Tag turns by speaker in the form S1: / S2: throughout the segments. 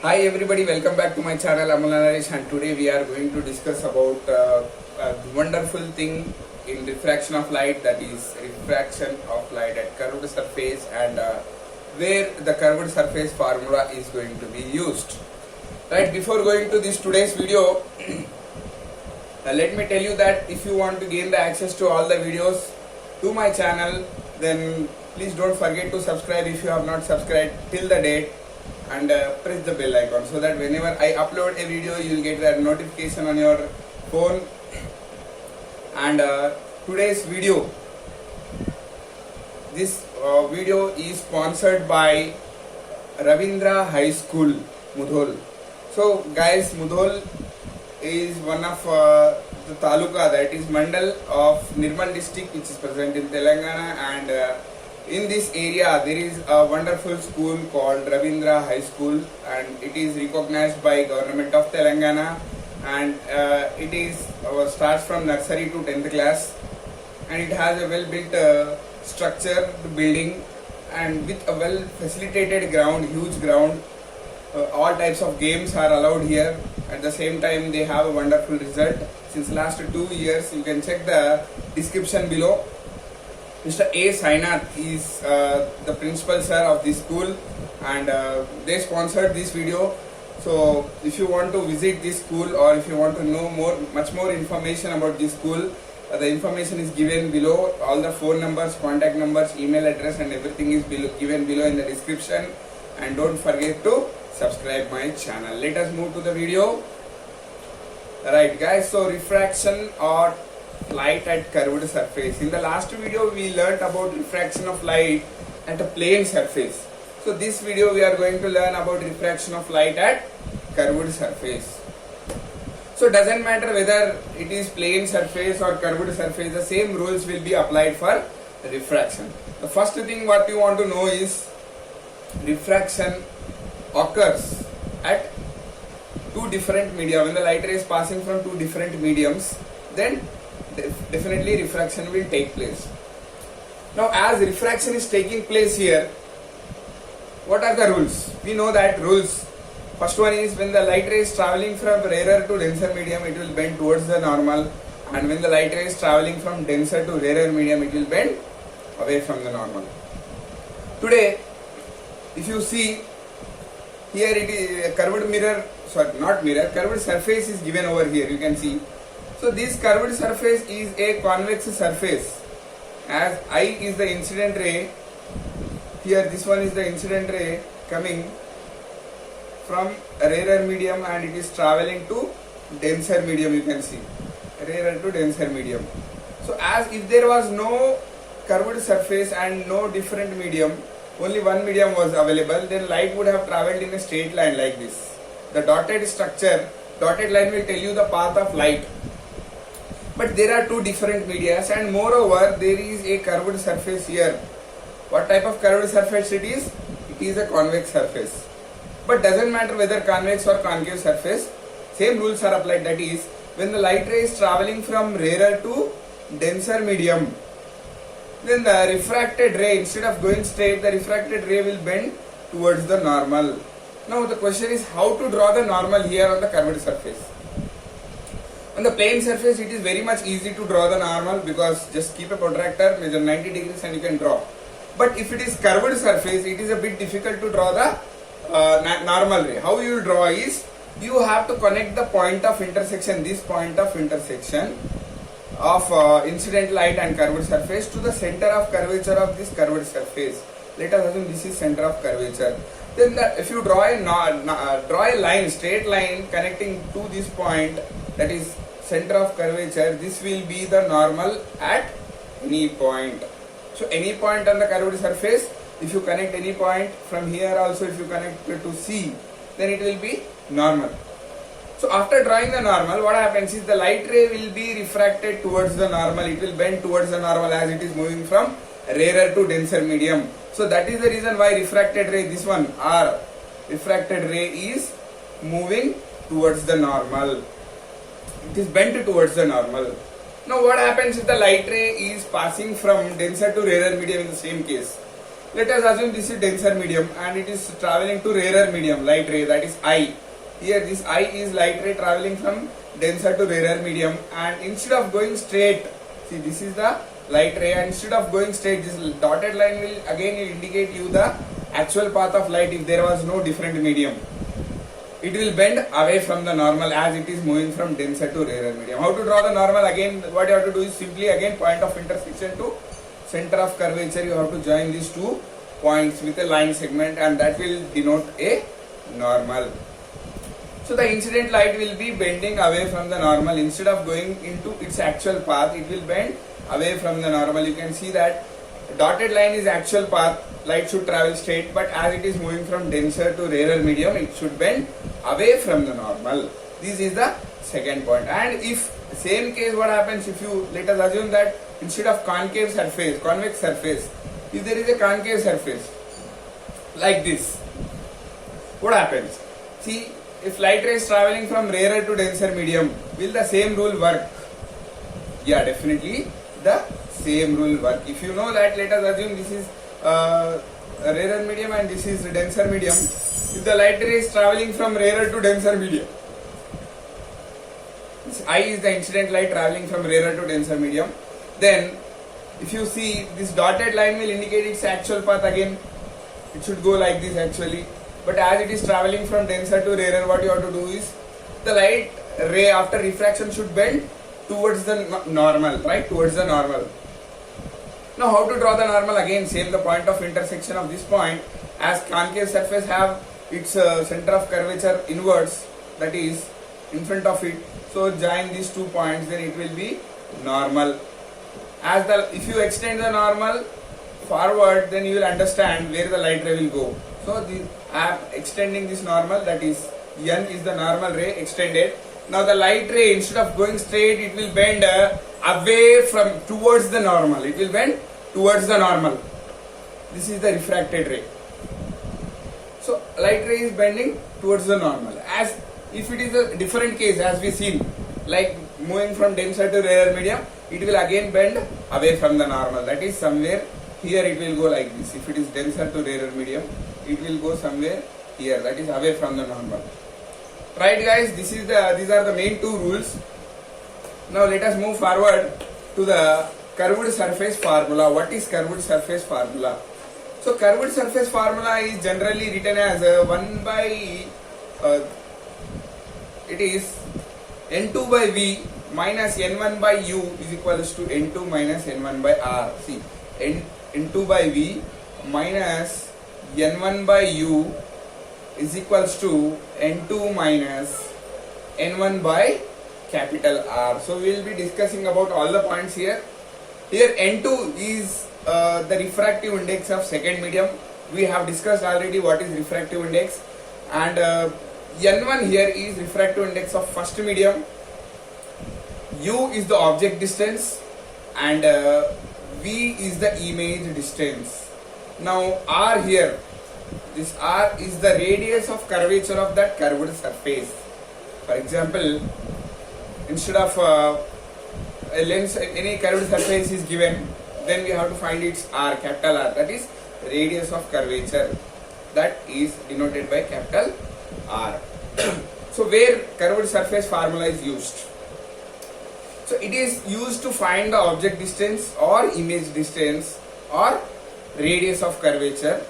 S1: Hi everybody, welcome back to my channel Amal Naresh, and today we are going to discuss about a wonderful thing in refraction of light, that is refraction of light at curved surface, and where the curved surface formula is going to be used. Right, before going to this today's video, let me tell you that if you want to gain the access to all the videos to my channel, then please don't forget to subscribe if you have not subscribed till the date, and press the bell icon so that whenever I upload a video you will get that notification on your phone. And today's video, this video is sponsored by Ravindra High School, Mudhol. So guys, Mudhol is one of the taluka, that is mandal of Nirmal district, which is present in Telangana, and in this area there is a wonderful school called Ravindra High School, and it is recognized by government of Telangana, and it is starts from nursery to 10th class, and it has a well built structure building, and with a well facilitated ground, huge ground. All types of games are allowed here. At the same time, they have a wonderful result since last 2 years. You can check the description below. Mr. A. Sainath is the principal sir of this school, and they sponsored this video. So if you want to visit this school, or if you want to know much more information about this school, the information is given below. All the phone numbers, contact numbers, email address, and everything is given below in the description. And don't forget to subscribe my channel. Let us move to the video. Right guys, so refraction or light at curved surface. In the last video we learnt about refraction of light at a plane surface. So this video we are going to learn about refraction of light at curved surface. So doesn't matter whether it is plane surface or curved surface, the same rules will be applied for refraction. The first thing what you want to know is refraction occurs at two different media. When the light ray is passing from two different mediums, then definitely refraction will take place. Now as refraction is taking place here, what are the rules? We know that rules. First one is, when the light ray is traveling from rarer to denser medium, it will bend towards the normal, and when the light ray is traveling from denser to rarer medium, it will bend away from the normal. Today, if you see here, it is a curved mirror, curved surface is given over here, you can see. So this curved surface is a convex surface, as I is the incident ray. Here this one is the incident ray coming from a rarer medium, and it is traveling to denser medium, you can see, rarer to denser medium. So as if there was no curved surface and no different medium, only one medium was available, then light would have traveled in a straight line like this. The dotted structure, dotted line will tell you the path of light. But there are two different medias, and moreover there is a curved surface here. What type of curved surface it is? It is a convex surface. But doesn't matter whether convex or concave surface, same rules are applied. That is, when the light ray is travelling from rarer to denser medium, then the refracted ray, instead of going straight, the refracted ray will bend towards the normal. Now the question is how to draw the normal here on the curved surface. On the plane surface, it is very much easy to draw the normal, because just keep a protractor, measure 90 degrees and you can draw. But if it is curved surface, it is a bit difficult to draw the normal ray. How you will draw is, you have to connect the point of intersection, this point of intersection of incident light and curved surface, to the center of curvature of this curved surface. Let us assume this is center of curvature. Then if you draw a line, straight line connecting to this point, that is center of curvature, this will be the normal at any point. So any point on the curved surface, if you connect any point from here also, if you connect to C, then it will be normal. So after drawing the normal, what happens is the light ray will be refracted towards the normal. It will bend towards the normal as it is moving from rarer to denser medium. So that is the reason why refracted ray, this one R, refracted ray is moving towards the normal. It is bent towards the normal. Now what happens if the light ray is passing from denser to rarer medium in the same case? Let us assume this is denser medium and it is traveling to rarer medium, light ray, that is I. Here this I is light ray traveling from denser to rarer medium, and instead of going straight, see this is the light ray, and instead of going straight, this dotted line will again indicate you the actual path of light if there was no different medium. It will bend away from the normal as it is moving from denser to rarer medium. How to draw the normal? Again, what you have to do is simply again point of intersection to center of curvature. You have to join these two points with a line segment, and that will denote a normal. So the incident light will be bending away from the normal. Instead of going into its actual path, it will bend away from the normal. You can see that dotted line is actual path. Light should travel straight, but as it is moving from denser to rarer medium, it should bend away from the normal. This is the second point. And if same case, what happens if you, let us assume that instead of concave surface, convex surface, if there is a concave surface like this, what happens? See, if light ray is traveling from rarer to denser medium, will the same rule work? Yeah, definitely the same rule work. If you know that, let us assume this is a rarer medium and this is denser medium. If the light ray is traveling from rarer to denser medium, this I is the incident light traveling from rarer to denser medium, then if you see this dotted line will indicate its actual path again. It should go like this actually. But as it is traveling from denser to rarer, what you have to do is the light ray after refraction should bend towards the normal, right? Towards the normal. Now how to draw the normal? Again, same, the point of intersection of this point, as concave surface have its center of curvature inwards, that is in front of it. So join these 2 points, then it will be normal. As the, if you extend the normal forward, then you will understand where the light ray will go. So I am extending this normal, that is N is the normal ray extended. Now the light ray, instead of going straight, it will bend away from towards the normal. It will bend towards the normal. This is the refracted ray. So light ray is bending towards the normal. As if it is a different case, as we seen, like moving from denser to rarer medium, it will again bend away from the normal. That is somewhere here it will go like this. If it is denser to rarer medium, it will go somewhere here, that is away from the normal. Right guys, these are the main 2 rules. Now let us move forward to the curved surface formula. What is curved surface formula? So curved surface formula is generally written as 1 by it is N2 by V minus N1 by U is equals to N2 minus N1 by R. See, N2 by V minus N1 by U is equals to N2 minus N1 by capital R. So we will be discussing about all the points here. Here N2 is the refractive index of second medium. We have discussed already what is refractive index, and N1 here is refractive index of first medium. U is the object distance, and V is the image distance. Now R here, this R is the radius of curvature of that curved surface. For example, instead of a lens, any curved surface is given, then we have to find its R, capital R, that is radius of curvature, that is denoted by capital R. So where curved surface formula is used? So it is used to find the object distance or image distance or radius of curvature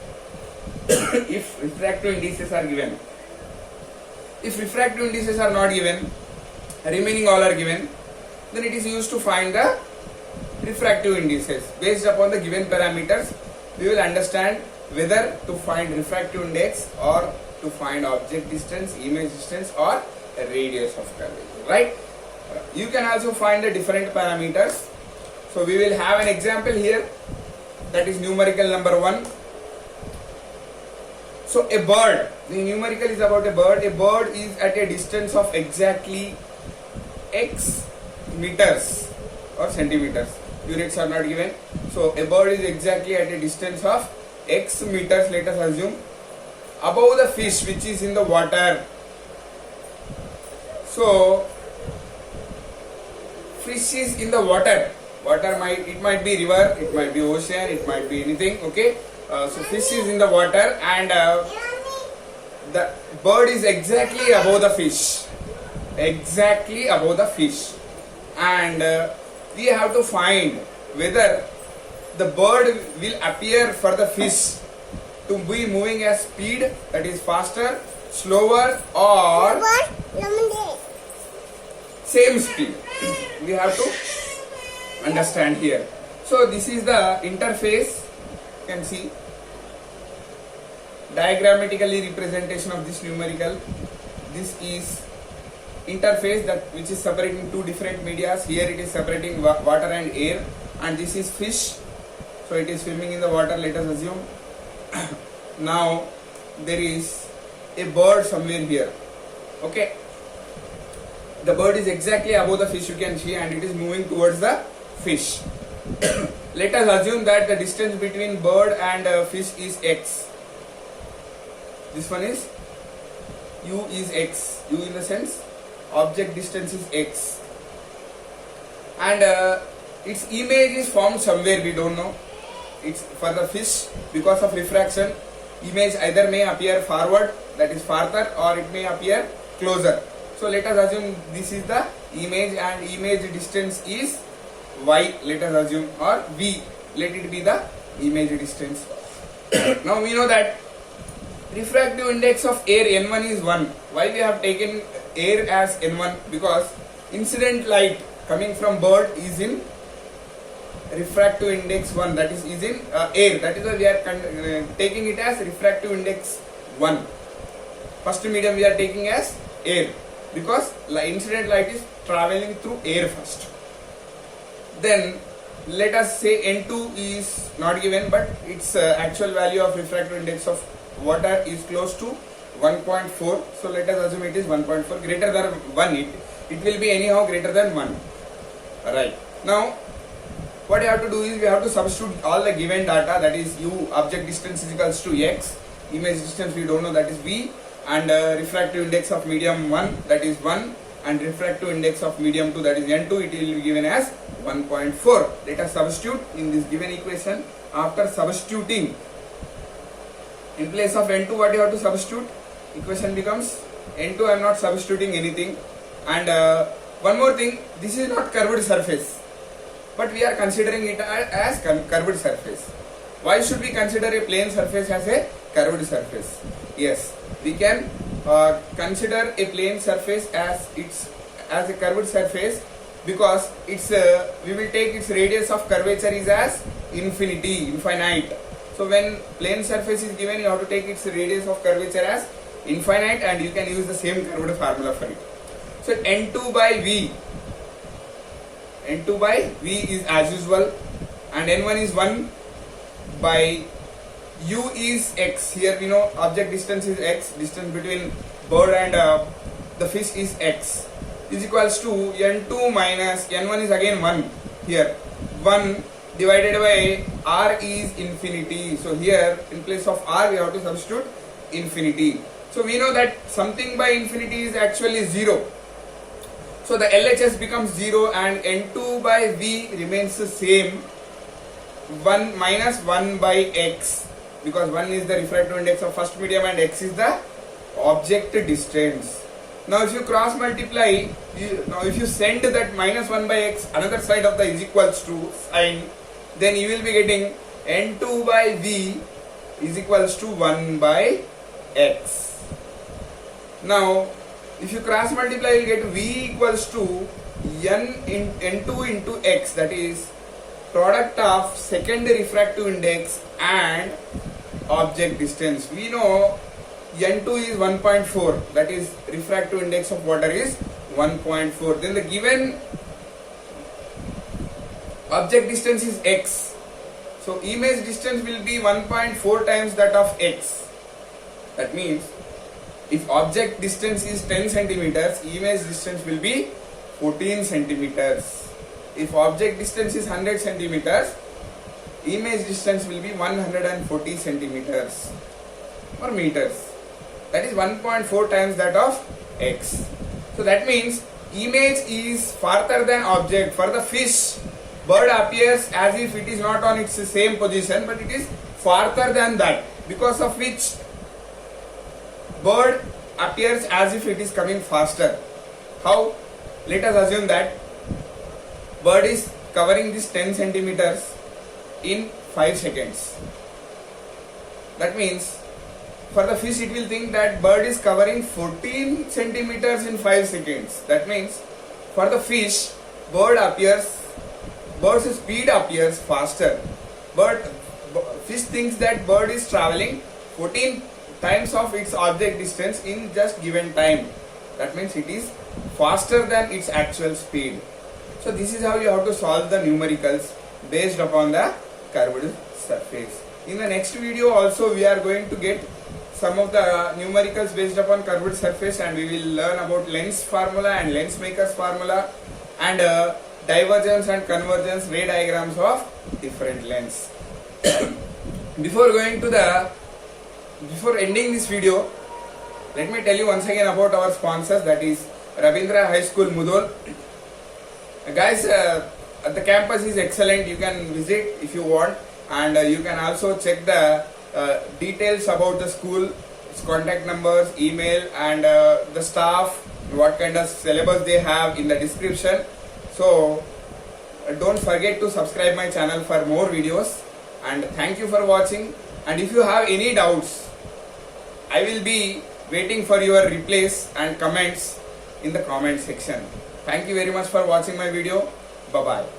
S1: if refractive indices are given. If refractive indices are not given, remaining all are given, then it is used to find the refractive indices. Based upon the given parameters, we will understand whether to find refractive index or to find object distance, image distance or radius of curvature, right? You can also find the different parameters. So we will have an example here, that is numerical number 1. So a bird, the numerical is about a bird. A bird is at a distance of exactly x meters or centimeters. Units are not given. So a bird is exactly at a distance of x meters, let us assume, above the fish which is in the water. So fish is in the water. Water might be river, it might be ocean, it might be anything, okay. So fish is in the water and the bird is exactly above the fish. Exactly above the fish. And we have to find whether the bird will appear for the fish to be moving at speed, that is faster, slower, or same speed. We have to understand here. So this is the interface. You can see diagrammatically representation of this numerical. This is interface that which is separating two different medias. Here it is separating water and air, and this is fish. So it is swimming in the water, let us assume. Now there is a bird somewhere here. Okay, the bird is exactly above the fish, you can see, and it is moving towards the fish. Let us assume that the distance between bird and fish is x. This one is u is x. U in the sense object distance is x, and its image is formed somewhere, we don't know. It's for the fish, because of refraction, image either may appear forward, that is farther, or it may appear closer. So let us assume this is the image and image distance is y, let us assume, or v, let it be the image distance. Now we know that refractive index of air n1 is 1. Why we have taken air as n1? Because incident light coming from bird is in refractive index 1, that is in air. That is why we are taking it as refractive index 1. First medium we are taking as air, because incident light is traveling through air first. Then let us say n2 is not given, but its actual value of refractive index of water is close to 1.4. So let us assume it is 1.4, greater than 1. It will be anyhow greater than 1. Alright. Now what you have to do is we have to substitute all the given data, that is u, object distance is equals to x, image distance we don't know, that is v, and refractive index of medium 1, that is 1, and refractive index of medium 2, that is n2, it will be given as 1.4. Let us substitute in this given equation. After substituting, in place of n2 what you have to substitute? Equation becomes n2, I am not substituting anything. And one more thing, this is not curved surface, but we are considering it as curved surface. Why should we consider a plane surface as a curved surface? Yes, we can consider a plane surface as a curved surface, because it's we will take its radius of curvature is as infinite. So when plane surface is given, you have to take its radius of curvature as infinite, and you can use the same curved formula for it. So n2 by v is as usual, and n1 is 1 by u is x. Here we know object distance is x, distance between bird and the fish is x, is equals to n2 minus n1 is again 1. Here 1 divided by r is infinity. So here in place of r we have to substitute infinity. So we know that something by infinity is actually 0. So the LHS becomes 0 and n2 by v remains the same, 1 minus 1 by x, because 1 is the refractive index of first medium and x is the object distance. Now if you cross multiply, if you send that minus 1 by x another side of the is equals to sign, then you will be getting n2 by v is equals to 1 by x. Now if you cross multiply, you will get v equals to n2 into x, that is product of second refractive index and object distance. We know n2 is 1.4, that is refractive index of water is 1.4. Then the given object distance is x. So image distance will be 1.4 times that of x. That means if object distance is 10 centimeters, image distance will be 14 centimeters. If object distance is 100 centimeters, image distance will be 140 centimeters or meters. That is 1.4 times that of x. So that means image is farther than object. For the fish, bird appears as if it is not on its same position, but it is farther than that, because of which bird appears as if it is coming faster. How? Let us assume that bird is covering this 10 centimeters in 5 seconds. That means for the fish it will think that bird is covering 14 centimeters in 5 seconds. That means for the fish, bird's speed appears faster. Fish thinks that bird is traveling 14 times of its object distance in just given time. That means it is faster than its actual speed. So this is how you have to solve the numericals based upon the curved surface. In the next video also we are going to get some of the numericals based upon curved surface, and we will learn about lens formula and lens maker's formula and divergence and convergence ray diagrams of different lens. Before ending this video, let me tell you once again about our sponsors, that is Ravindra High School, Mudhol. Guys, the campus is excellent. You can visit if you want, and you can also check the details about the school, its contact numbers, email, and the staff, what kind of syllabus they have in the description. So don't forget to subscribe my channel for more videos, and thank you for watching. And if you have any doubts, I will be waiting for your replies and comments in the comment section. Thank you very much for watching my video. Bye bye.